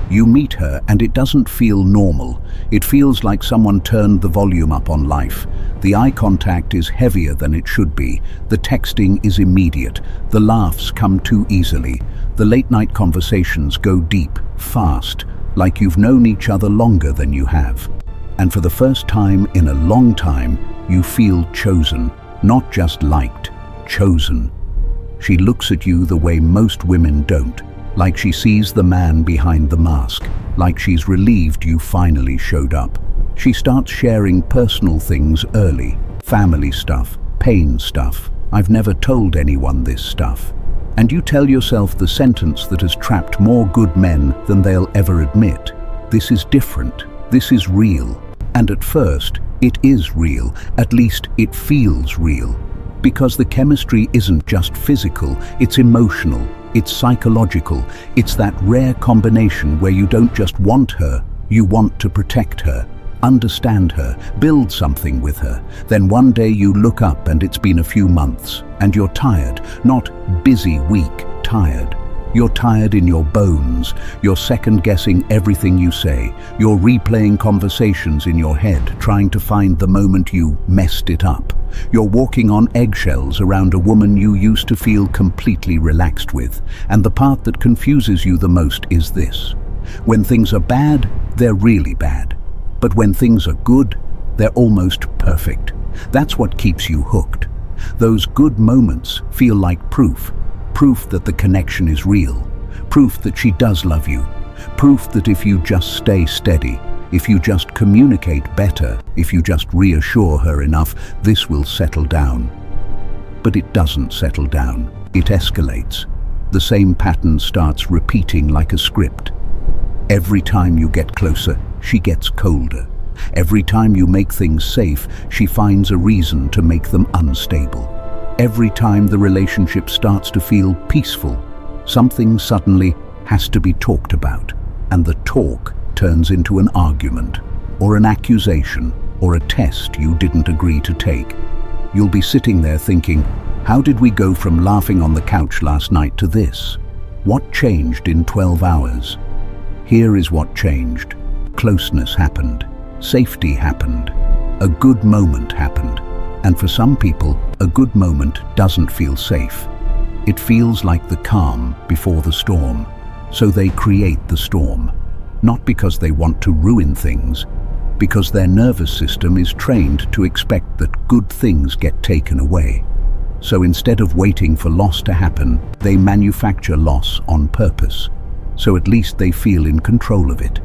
You meet her and it doesn't feel normal. It feels like someone turned the volume up on life. The eye contact is heavier than it should be. The texting is immediate. The laughs come too easily. The late-night conversations go deep, fast, like you've known each other longer than you have. And for the first time in a long time, you feel chosen, not just liked, chosen. She looks at you the way most women don't, like she sees the man behind the mask, like she's relieved you finally showed up. She starts sharing personal things early, family stuff, pain stuff. I've never told anyone this stuff. And you tell yourself the sentence that has trapped more good men than they'll ever admit. This is different. This is real. And at first, it is real. At least it feels real. Because the chemistry isn't just physical, it's emotional. It's psychological. It's that rare combination where you don't just want her, you want to protect her, understand her, build something with her. Then one day you look up and it's been a few months, and you're tired, not busy, weak, tired. You're tired in your bones. You're second-guessing everything you say. You're replaying conversations in your head, trying to find the moment you messed it up. You're walking on eggshells around a woman you used to feel completely relaxed with. And the part that confuses you the most is this. When things are bad, they're really bad. But when things are good, they're almost perfect. That's what keeps you hooked. Those good moments feel like proof. Proof that the connection is real. Proof that she does love you. Proof that if you just stay steady, if you just communicate better, if you just reassure her enough, this will settle down. But it doesn't settle down. It escalates. The same pattern starts repeating like a script. Every time you get closer, she gets colder. Every time you make things safe, she finds a reason to make them unstable. Every time the relationship starts to feel peaceful, something suddenly has to be talked about, and the talk turns into an argument, or an accusation, or a test you didn't agree to take. You'll be sitting there thinking, how did we go from laughing on the couch last night to this? What changed in 12 hours? Here is what changed. Closeness happened. Safety happened. A good moment happened. And for some people, a good moment doesn't feel safe. It feels like the calm before the storm. So they create the storm. Not because they want to ruin things, because their nervous system is trained to expect that good things get taken away. So instead of waiting for loss to happen, they manufacture loss on purpose. So at least they feel in control of it.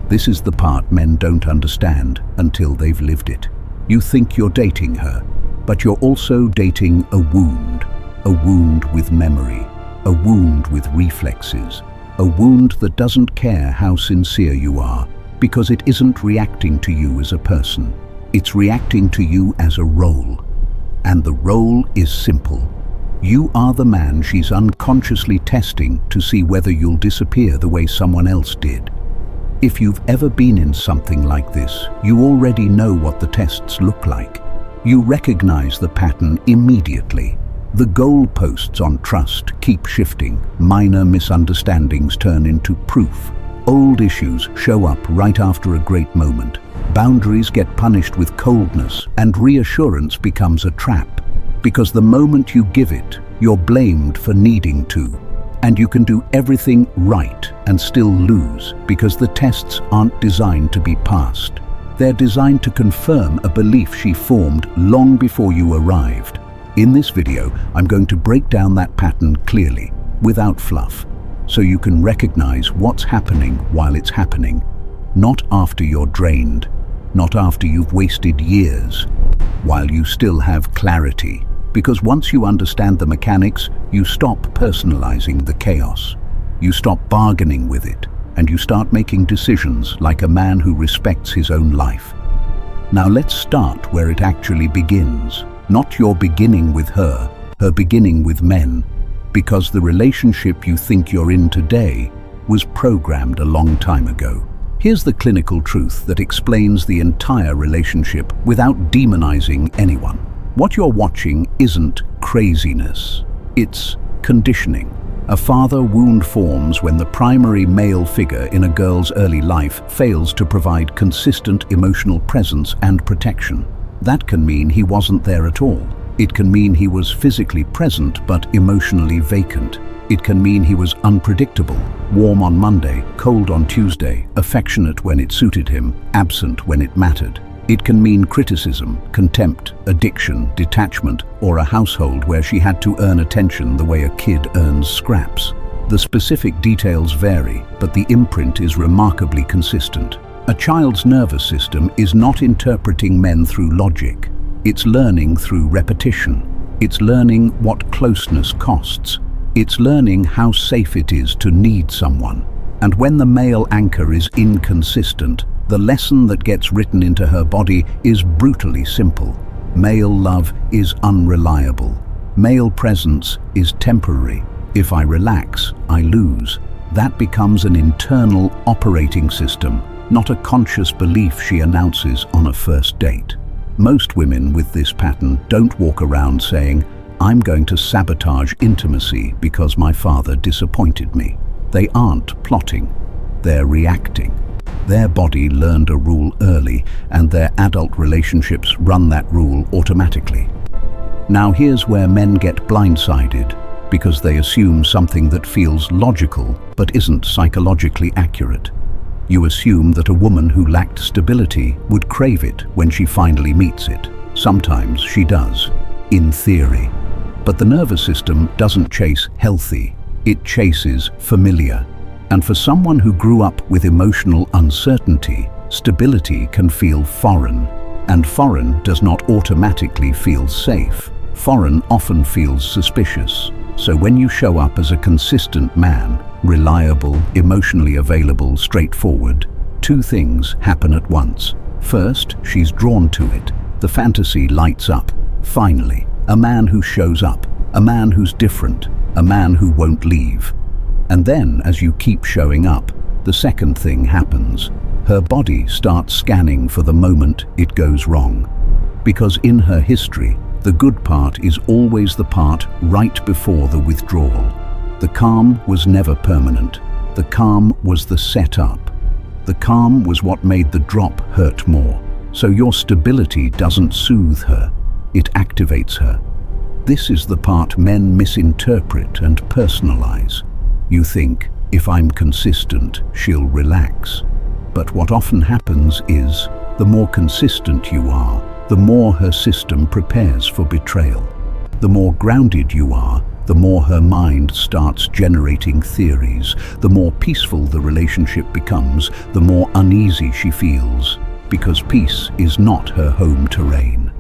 This is the part men don't understand until they've lived it. You think you're dating her, but you're also dating a wound with memory, a wound with reflexes, a wound that doesn't care how sincere you are, because it isn't reacting to you as a person. It's reacting to you as a role. And the role is simple. You are the man she's unconsciously testing to see whether you'll disappear the way someone else did. If you've ever been in something like this, you already know what the tests look like. You recognize the pattern immediately. The goalposts on trust keep shifting. Minor misunderstandings turn into proof. Old issues show up right after a great moment. Boundaries get punished with coldness, and reassurance becomes a trap. Because the moment you give it, you're blamed for needing to. And you can do everything right and still lose, because the tests aren't designed to be passed. They're designed to confirm a belief she formed long before you arrived. In this video, I'm going to break down that pattern clearly, without fluff, so you can recognize what's happening while it's happening. Not after you're drained, not after you've wasted years, while you still have clarity. Because once you understand the mechanics, you stop personalizing the chaos. You stop bargaining with it, and you start making decisions like a man who respects his own life. Now let's start where it actually begins. Not your beginning with her beginning with men. Because the relationship you think you're in today was programmed a long time ago. Here's the clinical truth that explains the entire relationship without demonizing anyone. What you're watching isn't craziness, it's conditioning. A father wound forms when the primary male figure in a girl's early life fails to provide consistent emotional presence and protection. That can mean he wasn't there at all. It can mean he was physically present but emotionally vacant. It can mean he was unpredictable, warm on Monday, cold on Tuesday, affectionate when it suited him, absent when it mattered. It can mean criticism, contempt, addiction, detachment, or a household where she had to earn attention the way a kid earns scraps. The specific details vary, but the imprint is remarkably consistent. A child's nervous system is not interpreting men through logic. It's learning through repetition. It's learning what closeness costs. It's learning how safe it is to need someone. And when the male anchor is inconsistent, the lesson that gets written into her body is brutally simple. Male love is unreliable. Male presence is temporary. If I relax, I lose. That becomes an internal operating system, not a conscious belief she announces on a first date. Most women with this pattern don't walk around saying, "I'm going to sabotage intimacy because my father disappointed me." They aren't plotting, they're reacting. Their body learned a rule early, and their adult relationships run that rule automatically. Now here's where men get blindsided, because they assume something that feels logical but isn't psychologically accurate. You assume that a woman who lacked stability would crave it when she finally meets it. Sometimes she does, in theory. But the nervous system doesn't chase healthy, it chases familiar. And for someone who grew up with emotional uncertainty, stability can feel foreign. And foreign does not automatically feel safe. Foreign often feels suspicious. So when you show up as a consistent man, reliable, emotionally available, straightforward, two things happen at once. First, she's drawn to it. The fantasy lights up. Finally, a man who shows up, a man who's different, a man who won't leave. And then, as you keep showing up, the second thing happens. Her body starts scanning for the moment it goes wrong. Because in her history, the good part is always the part right before the withdrawal. The calm was never permanent. The calm was the setup. The calm was what made the drop hurt more. So your stability doesn't soothe her, it activates her. This is the part men misinterpret and personalize. You think, if I'm consistent, she'll relax. But what often happens is, the more consistent you are, the more her system prepares for betrayal. The more grounded you are, the more her mind starts generating theories. The more peaceful the relationship becomes, the more uneasy she feels, because peace is not her home terrain.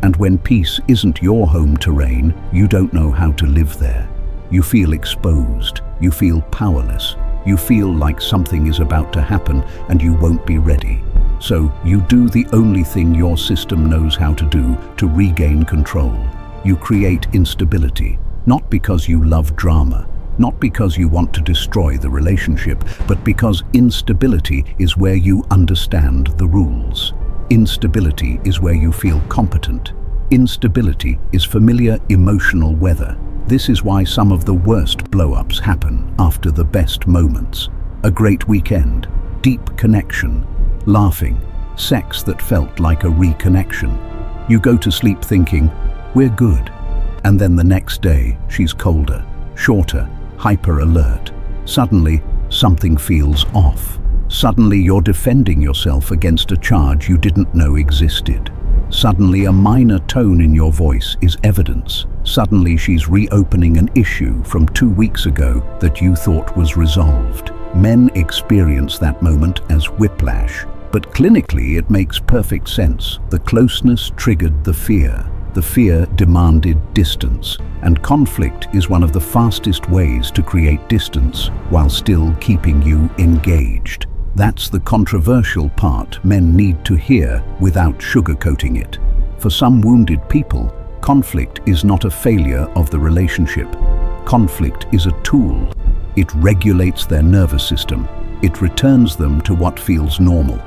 And when peace isn't your home terrain, you don't know how to live there. You feel exposed, you feel powerless, you feel like something is about to happen and you won't be ready. So you do the only thing your system knows how to do to regain control. You create instability, not because you love drama, not because you want to destroy the relationship, but because instability is where you understand the rules. Instability is where you feel competent. Instability is familiar emotional weather. This is why some of the worst blow-ups happen after the best moments. A great weekend, deep connection, laughing, sex that felt like a reconnection. You go to sleep thinking, we're good. And then the next day, she's colder, shorter, hyper-alert. Suddenly, something feels off. Suddenly, you're defending yourself against a charge you didn't know existed. Suddenly, a minor tone in your voice is evidence. Suddenly, she's reopening an issue from 2 weeks ago that you thought was resolved. Men experience that moment as whiplash, but clinically it makes perfect sense. The closeness triggered the fear. The fear demanded distance, and conflict is one of the fastest ways to create distance while still keeping you engaged. That's the controversial part men need to hear without sugarcoating it. For some wounded people, conflict is not a failure of the relationship. Conflict is a tool. It regulates their nervous system. It returns them to what feels normal.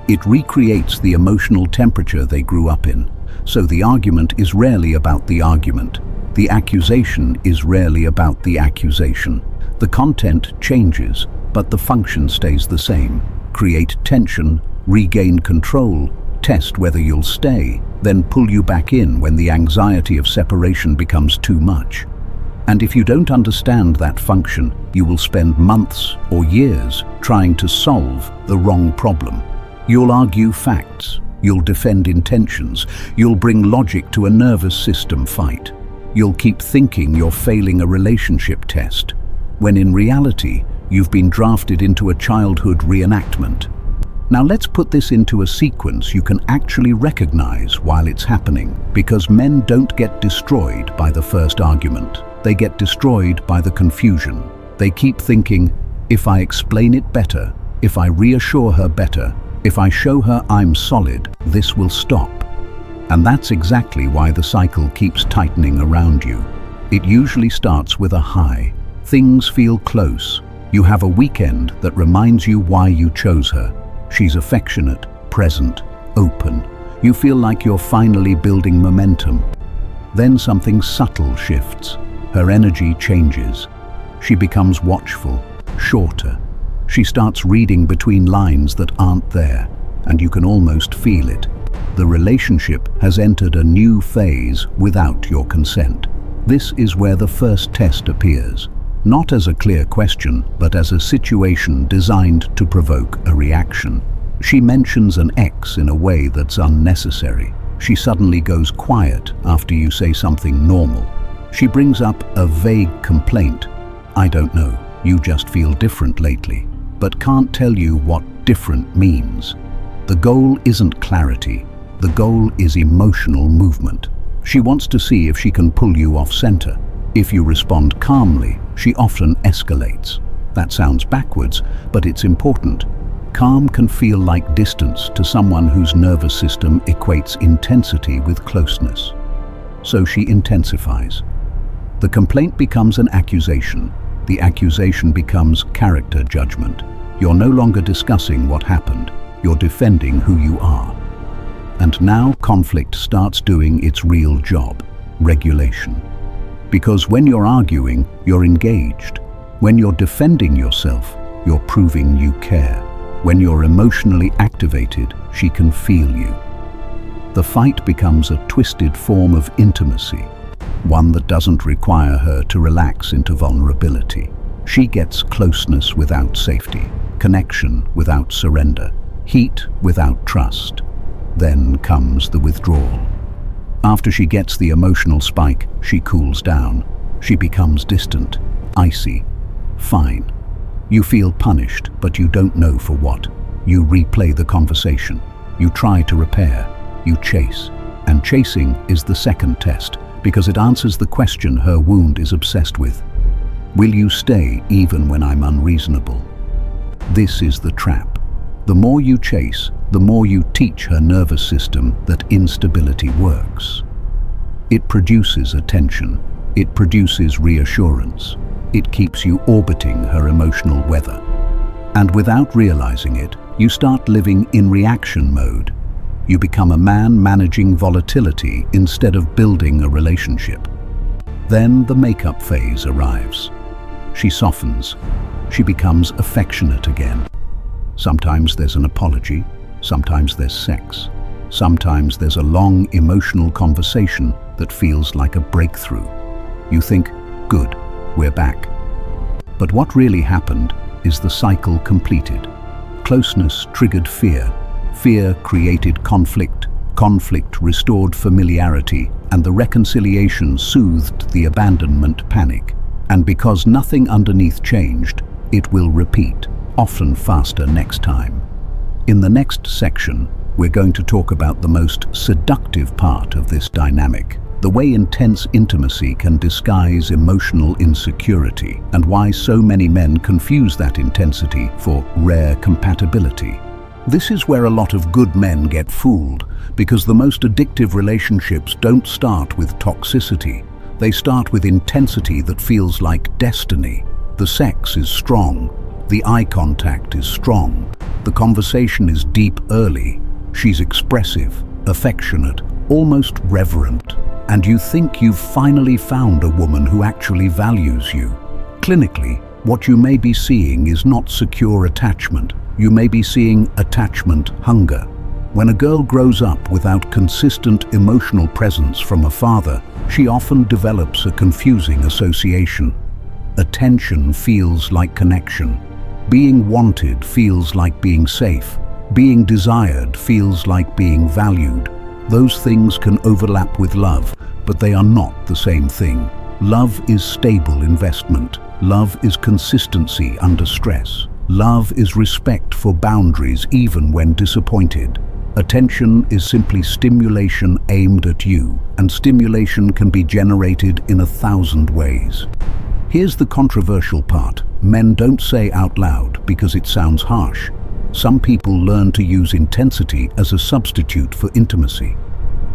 It recreates the emotional temperature they grew up in. So the argument is rarely about the argument. The accusation is rarely about the accusation. The content changes, but the function stays the same. Create tension, regain control, test whether you'll stay, then pull you back in when the anxiety of separation becomes too much. And if you don't understand that function, you will spend months or years trying to solve the wrong problem. You'll argue facts, you'll defend intentions, you'll bring logic to a nervous system fight. You'll keep thinking you're failing a relationship test, when in reality, you've been drafted into a childhood reenactment. Now let's put this into a sequence you can actually recognize while it's happening, because men don't get destroyed by the first argument. They get destroyed by the confusion. They keep thinking, if I explain it better, if I reassure her better, if I show her I'm solid, this will stop. And that's exactly why the cycle keeps tightening around you. It usually starts with a high. Things feel close. You have a weekend that reminds you why you chose her. She's affectionate, present, open. You feel like you're finally building momentum. Then something subtle shifts. Her energy changes. She becomes watchful, shorter. She starts reading between lines that aren't there, and you can almost feel it. The relationship has entered a new phase without your consent. This is where the first test appears. Not as a clear question, but as a situation designed to provoke a reaction. She mentions an ex in a way that's unnecessary. She suddenly goes quiet after you say something normal. She brings up a vague complaint. I don't know, you just feel different lately, but can't tell you what different means. The goal isn't clarity. The goal is emotional movement. She wants to see if she can pull you off center. If you respond calmly, she often escalates. That sounds backwards, but it's important. Calm can feel like distance to someone whose nervous system equates intensity with closeness. So she intensifies. The complaint becomes an accusation. The accusation becomes character judgment. You're no longer discussing what happened. You're defending who you are. And now conflict starts doing its real job, regulation. Because when you're arguing, you're engaged. When you're defending yourself, you're proving you care. When you're emotionally activated, she can feel you. The fight becomes a twisted form of intimacy, one that doesn't require her to relax into vulnerability. She gets closeness without safety, connection without surrender, heat without trust. Then comes the withdrawal. After she gets the emotional spike, she cools down. She becomes distant, icy, fine. You feel punished, but you don't know for what. You replay the conversation. You try to repair. You chase. And chasing is the second test, because it answers the question her wound is obsessed with. Will you stay even when I'm unreasonable? This is the trap. The more you chase, the more you teach her nervous system that instability works. It produces attention. It produces reassurance. It keeps you orbiting her emotional weather. And without realizing it, you start living in reaction mode. You become a man managing volatility instead of building a relationship. Then the makeup phase arrives. She softens. She becomes affectionate again. Sometimes there's an apology. Sometimes there's sex. Sometimes there's a long emotional conversation that feels like a breakthrough. You think, good, we're back. But what really happened is the cycle completed. Closeness triggered fear. Fear created conflict. Conflict restored familiarity, and the reconciliation soothed the abandonment panic. And because nothing underneath changed, it will repeat, often faster next time. In the next section, we're going to talk about the most seductive part of this dynamic, the way intense intimacy can disguise emotional insecurity, and why so many men confuse that intensity for rare compatibility. This is where a lot of good men get fooled, because the most addictive relationships don't start with toxicity. They start with intensity that feels like destiny. The sex is strong. The eye contact is strong. The conversation is deep early. She's expressive, affectionate, almost reverent. and you think you've finally found a woman who actually values you. Clinically, what you may be seeing is not secure attachment. You may be seeing attachment hunger. When a girl grows up without consistent emotional presence from a father, she often develops a confusing association. Attention feels like connection. Being wanted feels like being safe. Being desired feels like being valued. Those things can overlap with love, but they are not the same thing. Love is stable investment. Love is consistency under stress. Love is respect for boundaries even when disappointed. Attention is simply stimulation aimed at you, and stimulation can be generated in 1,000 ways. Here's the controversial part. Men don't say out loud because it sounds harsh. Some people learn to use intensity as a substitute for intimacy.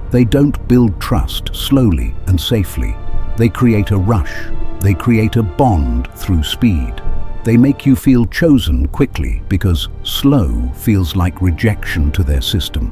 They don't build trust slowly and safely. They create a rush. They create a bond through speed. They make you feel chosen quickly because slow feels like rejection to their system.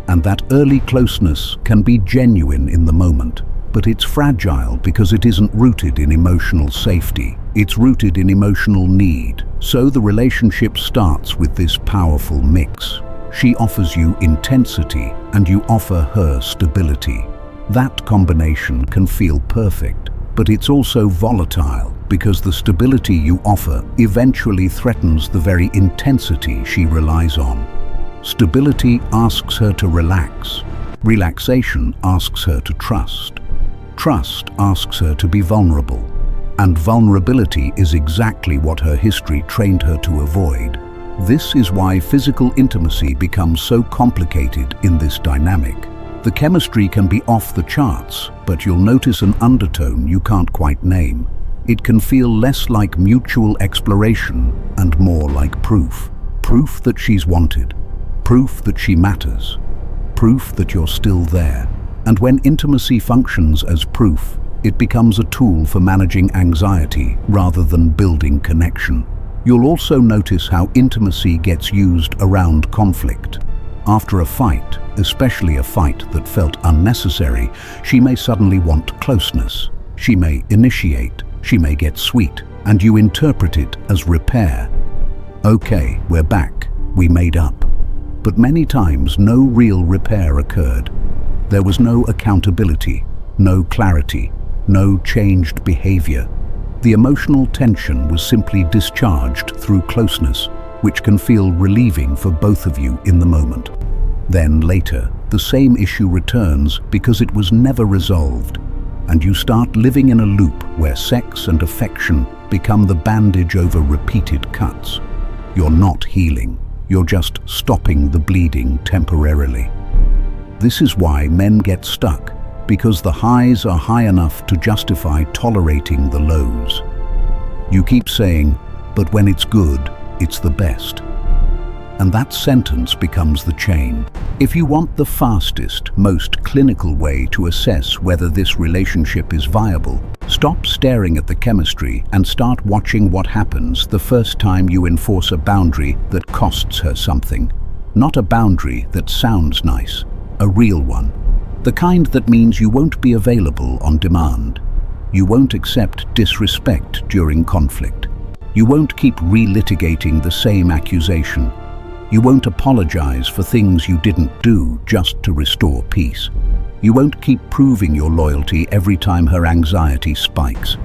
And that early closeness can be genuine in the moment, but it's fragile because it isn't rooted in emotional safety. It's rooted in emotional need. So the relationship starts with this powerful mix. She offers you intensity and you offer her stability. That combination can feel perfect, but it's also volatile because the stability you offer eventually threatens the very intensity she relies on. Stability asks her to relax. Relaxation asks her to trust. Trust asks her to be vulnerable. And vulnerability is exactly what her history trained her to avoid. This is why physical intimacy becomes so complicated in this dynamic. The chemistry can be off the charts, but you'll notice an undertone you can't quite name. It can feel less like mutual exploration and more like proof. Proof that she's wanted. Proof that she matters. Proof that you're still there. And when intimacy functions as proof, it becomes a tool for managing anxiety rather than building connection. You'll also notice how intimacy gets used around conflict. After a fight, especially a fight that felt unnecessary, she may suddenly want closeness. She may initiate. She may get sweet, and you interpret it as repair. Okay, we're back. We made up. But many times no real repair occurred. There was no accountability, no clarity, no changed behavior. The emotional tension was simply discharged through closeness, which can feel relieving for both of you in the moment. Then later, the same issue returns because it was never resolved, and you start living in a loop where sex and affection become the bandage over repeated cuts. You're not healing, you're just stopping the bleeding temporarily. This is why men get stuck, because the highs are high enough to justify tolerating the lows. You keep saying, but when it's good, it's the best. And that sentence becomes the chain. If you want the fastest, most clinical way to assess whether this relationship is viable, stop staring at the chemistry and start watching what happens the first time you enforce a boundary that costs her something. Not a boundary that sounds nice, a real one. The kind that means you won't be available on demand. You won't accept disrespect during conflict. You won't keep relitigating the same accusation. You won't apologize for things you didn't do just to restore peace. You won't keep proving your loyalty every time her anxiety spikes.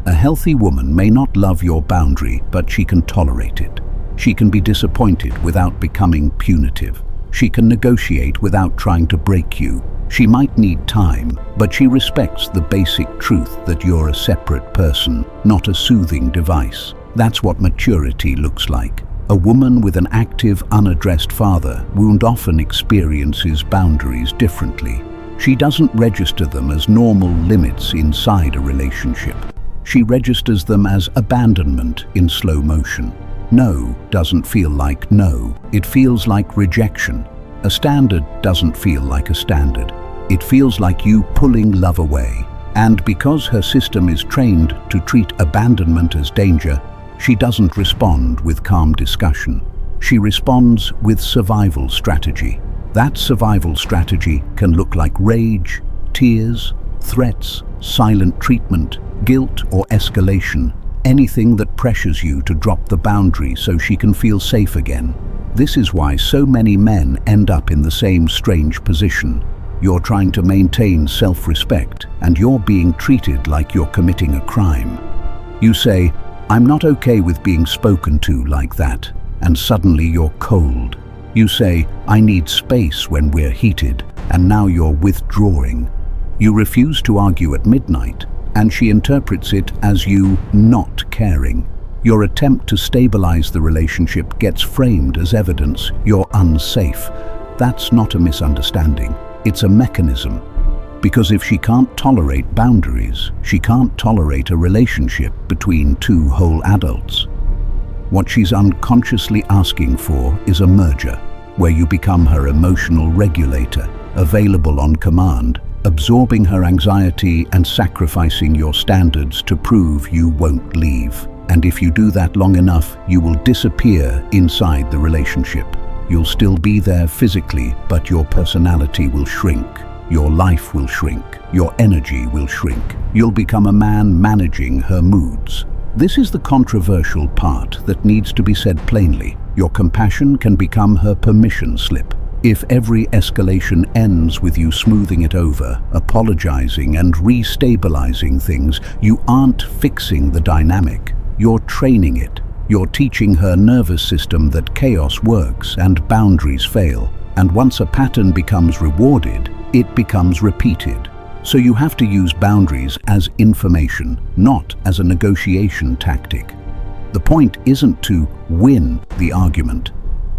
A healthy woman may not love your boundary, but she can tolerate it. She can be disappointed without becoming punitive. She can negotiate without trying to break you. She might need time, but she respects the basic truth that you're a separate person, not a soothing device. That's what maturity looks like. A woman with an active, unaddressed father wound often experiences boundaries differently. She doesn't register them as normal limits inside a relationship. She registers them as abandonment in slow motion. No doesn't feel like no. It feels like rejection. A standard doesn't feel like a standard. It feels like you pulling love away. And because her system is trained to treat abandonment as danger, she doesn't respond with calm discussion. She responds with survival strategy. That survival strategy can look like rage, tears, threats, silent treatment, guilt or escalation, anything that pressures you to drop the boundary so she can feel safe again. This is why so many men end up in the same strange position. You're trying to maintain self-respect, and you're being treated like you're committing a crime. You say, "I'm not okay with being spoken to like that," and suddenly you're cold. You say, "I need space" when we're heated, and now you're withdrawing. You refuse to argue at midnight, and she interprets it as you not caring. Your attempt to stabilize the relationship gets framed as evidence you're unsafe. That's not a misunderstanding, it's a mechanism. Because if she can't tolerate boundaries, she can't tolerate a relationship between two whole adults. What she's unconsciously asking for is a merger, where you become her emotional regulator, available on command, absorbing her anxiety and sacrificing your standards to prove you won't leave. And if you do that long enough, you will disappear inside the relationship. You'll still be there physically, but your personality will shrink. Your life will shrink. Your energy will shrink. You'll become a man managing her moods. This is the controversial part that needs to be said plainly. Your compassion can become her permission slip. If every escalation ends with you smoothing it over, apologizing and restabilizing things, you aren't fixing the dynamic. You're training it. You're teaching her nervous system that chaos works and boundaries fail. And once a pattern becomes rewarded, it becomes repeated. So you have to use boundaries as information, not as a negotiation tactic. The point isn't to win the argument.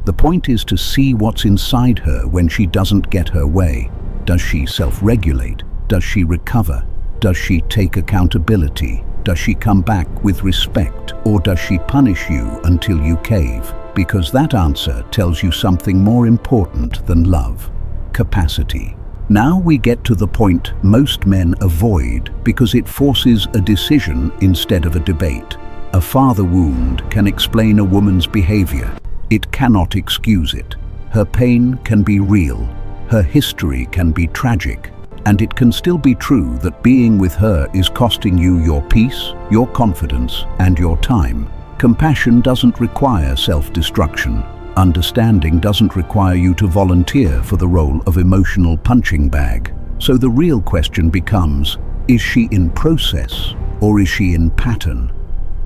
The point is to see what's inside her when she doesn't get her way. Does she self-regulate? Does she recover? Does she take accountability? Does she come back with respect, or does she punish you until you cave? Because that answer tells you something more important than love: capacity. Now we get to the point most men avoid because it forces a decision instead of a debate. A father wound can explain a woman's behavior. It cannot excuse it. Her pain can be real. Her history can be tragic. And it can still be true that being with her is costing you your peace, your confidence, and your time. Compassion doesn't require self-destruction. Understanding doesn't require you to volunteer for the role of emotional punching bag. So the real question becomes, is she in process or is she in pattern?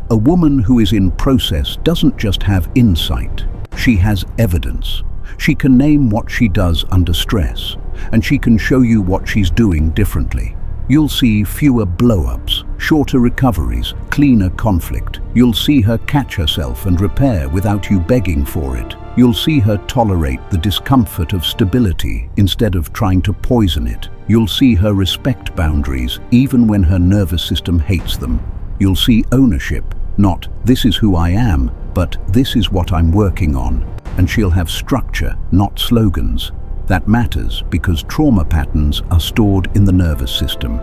A woman who is in process doesn't just have insight, she has evidence. She can name what she does under stress, and she can show you what she's doing differently. You'll see fewer blow-ups, shorter recoveries, cleaner conflict. You'll see her catch herself and repair without you begging for it. You'll see her tolerate the discomfort of stability instead of trying to poison it. You'll see her respect boundaries even when her nervous system hates them. You'll see ownership, not "this is who I am," but "this is what I'm working on." And she'll have structure, not slogans. That matters because trauma patterns are stored in the nervous system.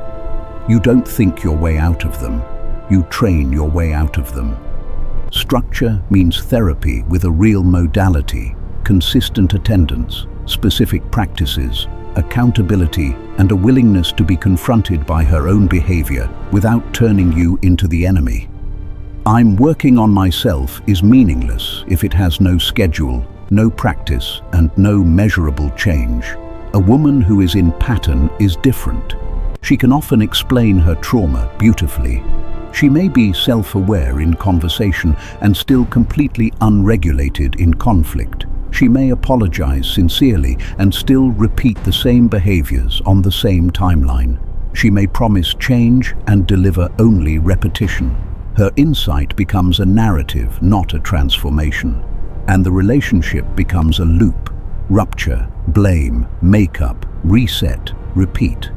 You don't think your way out of them. You train your way out of them. Structure means therapy with a real modality, consistent attendance, specific practices, accountability, and a willingness to be confronted by her own behavior without turning you into the enemy. "I'm working on myself" is meaningless if it has no schedule, no practice, and no measurable change. A woman who is in pattern is different. She can often explain her trauma beautifully. She may be self-aware in conversation and still completely unregulated in conflict. She may apologize sincerely and still repeat the same behaviors on the same timeline. She may promise change and deliver only repetition. Her insight becomes a narrative, not a transformation. And the relationship becomes a loop: rupture, blame, makeup, reset, repeat.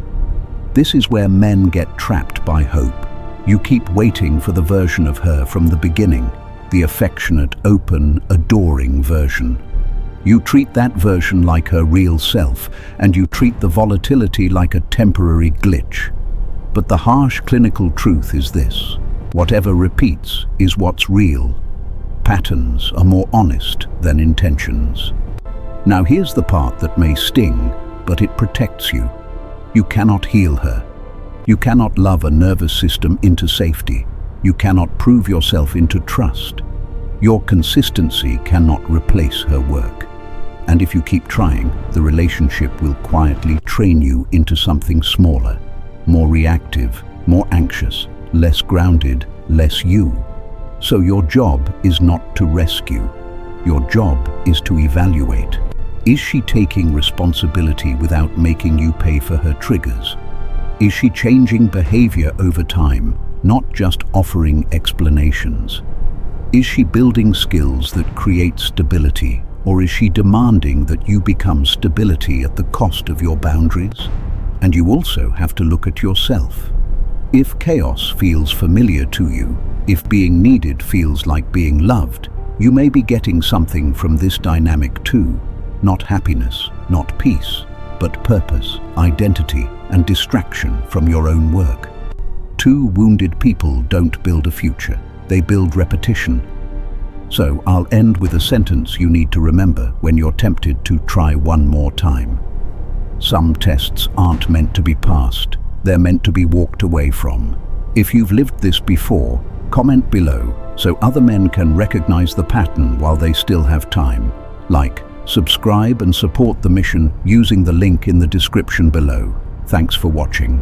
This is where men get trapped by hope. You keep waiting for the version of her from the beginning, the affectionate, open, adoring version. You treat that version like her real self, and you treat the volatility like a temporary glitch. But the harsh clinical truth is this: whatever repeats is what's real. Patterns are more honest than intentions. Now here's the part that may sting, but it protects you. You cannot heal her. You cannot love a nervous system into safety. You cannot prove yourself into trust. Your consistency cannot replace her work. And if you keep trying, the relationship will quietly train you into something smaller, more reactive, more anxious, less grounded, less you. So your job is not to rescue. Your job is to evaluate. Is she taking responsibility without making you pay for her triggers? Is she changing behavior over time, not just offering explanations? Is she building skills that create stability, or is she demanding that you become stability at the cost of your boundaries? And you also have to look at yourself. If chaos feels familiar to you, if being needed feels like being loved, you may be getting something from this dynamic too. Not happiness, not peace, but purpose, identity, and distraction from your own work. Two wounded people don't build a future, they build repetition. So I'll end with a sentence you need to remember when you're tempted to try one more time. Some tests aren't meant to be passed, they're meant to be walked away from. If you've lived this before, comment below so other men can recognize the pattern while they still have time. Like, subscribe and support the mission using the link in the description below. Thanks for watching.